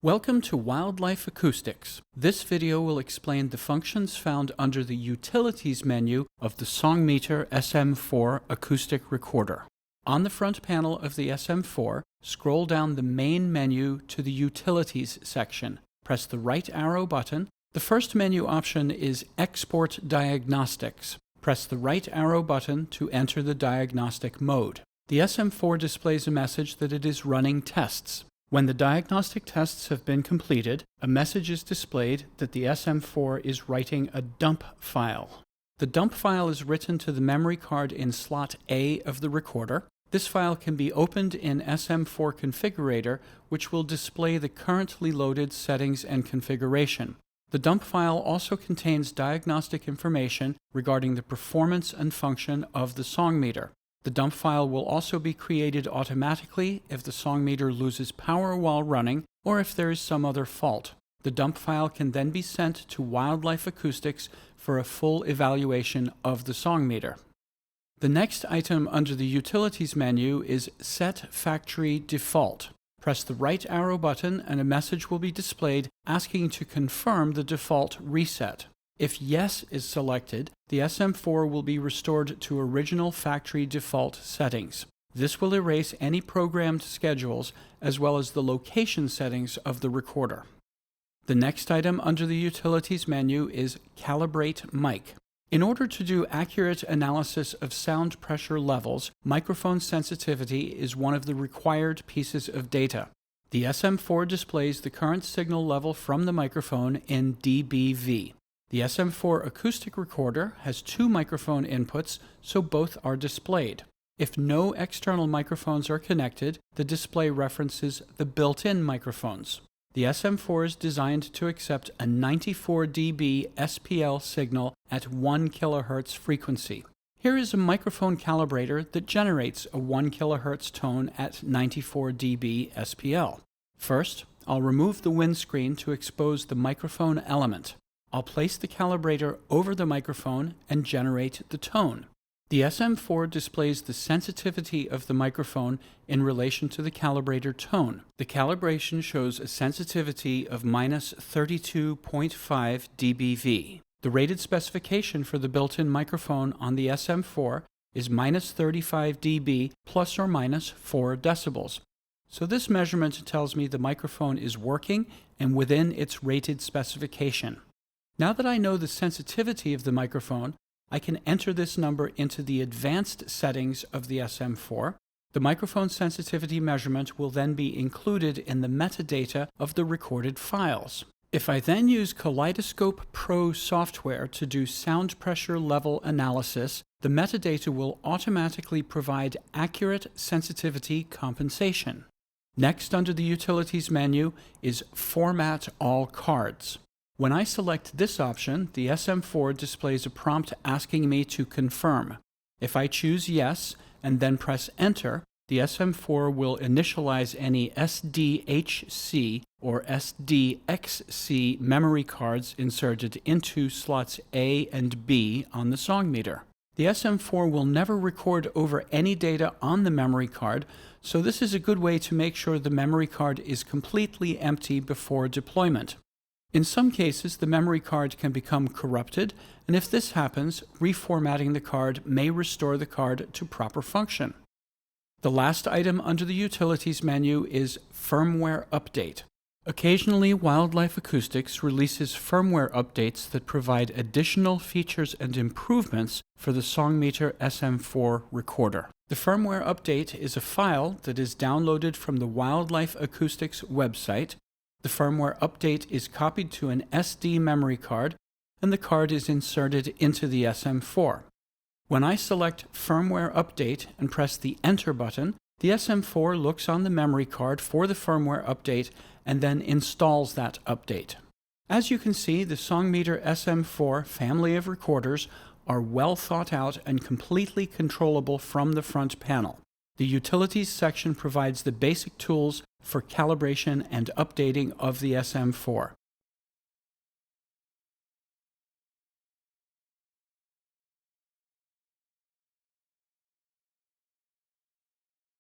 Welcome to Wildlife Acoustics. This video will explain the functions found under the Utilities menu of the Song Meter SM4 acoustic recorder. On the front panel of the SM4, scroll down the main menu to the Utilities section. Press the right arrow button. The first menu option is Export Diagnostics. Press the right arrow button to enter the diagnostic mode. The SM4 displays a message that it is running tests. When the diagnostic tests have been completed, a message is displayed that the SM4 is writing a dump file. The dump file is written to the memory card in slot A of the recorder. This file can be opened in SM4 Configurator, which will display the currently loaded settings and configuration. The dump file also contains diagnostic information regarding the performance and function of the song meter. The dump file will also be created automatically if the song meter loses power while running or if there is some other fault. The dump file can then be sent to Wildlife Acoustics for a full evaluation of the song meter. The next item under the Utilities menu is Set Factory Default. Press the right arrow button and a message will be displayed asking to confirm the default reset. If Yes is selected, the SM4 will be restored to original factory default settings. This will erase any programmed schedules as well as the location settings of the recorder. The next item under the Utilities menu is Calibrate Mic. In order to do accurate analysis of sound pressure levels, microphone sensitivity is one of the required pieces of data. The SM4 displays the current signal level from the microphone in dBV. The SM4 acoustic recorder has two microphone inputs, so both are displayed. If no external microphones are connected, the display references the built-in microphones. The SM4 is designed to accept a 94 dB SPL signal at 1 kHz frequency. Here is a microphone calibrator that generates a 1 kHz tone at 94 dB SPL. First, I'll remove the windscreen to expose the microphone element. I'll place the calibrator over the microphone and generate the tone. The SM4 displays the sensitivity of the microphone in relation to the calibrator tone. The calibration shows a sensitivity of -32.5 dBV. The rated specification for the built-in microphone on the SM4 is -35 dB plus or minus 4 decibels. So this measurement tells me the microphone is working and within its rated specification. Now that I know the sensitivity of the microphone, I can enter this number into the advanced settings of the SM4. The microphone sensitivity measurement will then be included in the metadata of the recorded files. If I then use Kaleidoscope Pro software to do sound pressure level analysis, the metadata will automatically provide accurate sensitivity compensation. Next under the Utilities menu is Format All Cards. When I select this option, the SM4 displays a prompt asking me to confirm. If I choose Yes and then press Enter, the SM4 will initialize any SDHC or SDXC memory cards inserted into slots A and B on the song meter. The SM4 will never record over any data on the memory card, so this is a good way to make sure the memory card is completely empty before deployment. In some cases, the memory card can become corrupted, and if this happens, reformatting the card may restore the card to proper function. The last item under the Utilities menu is Firmware Update. Occasionally, Wildlife Acoustics releases firmware updates that provide additional features and improvements for the Song Meter SM4 recorder. The firmware update is a file that is downloaded from the Wildlife Acoustics website. The firmware update is copied to an SD memory card, and the card is inserted into the SM4. When I select Firmware Update and press the Enter button, the SM4 looks on the memory card for the firmware update and then installs that update. As you can see, the Song Meter SM4 family of recorders are well thought out and completely controllable from the front panel. The Utilities section provides the basic tools for calibration and updating of the SM4.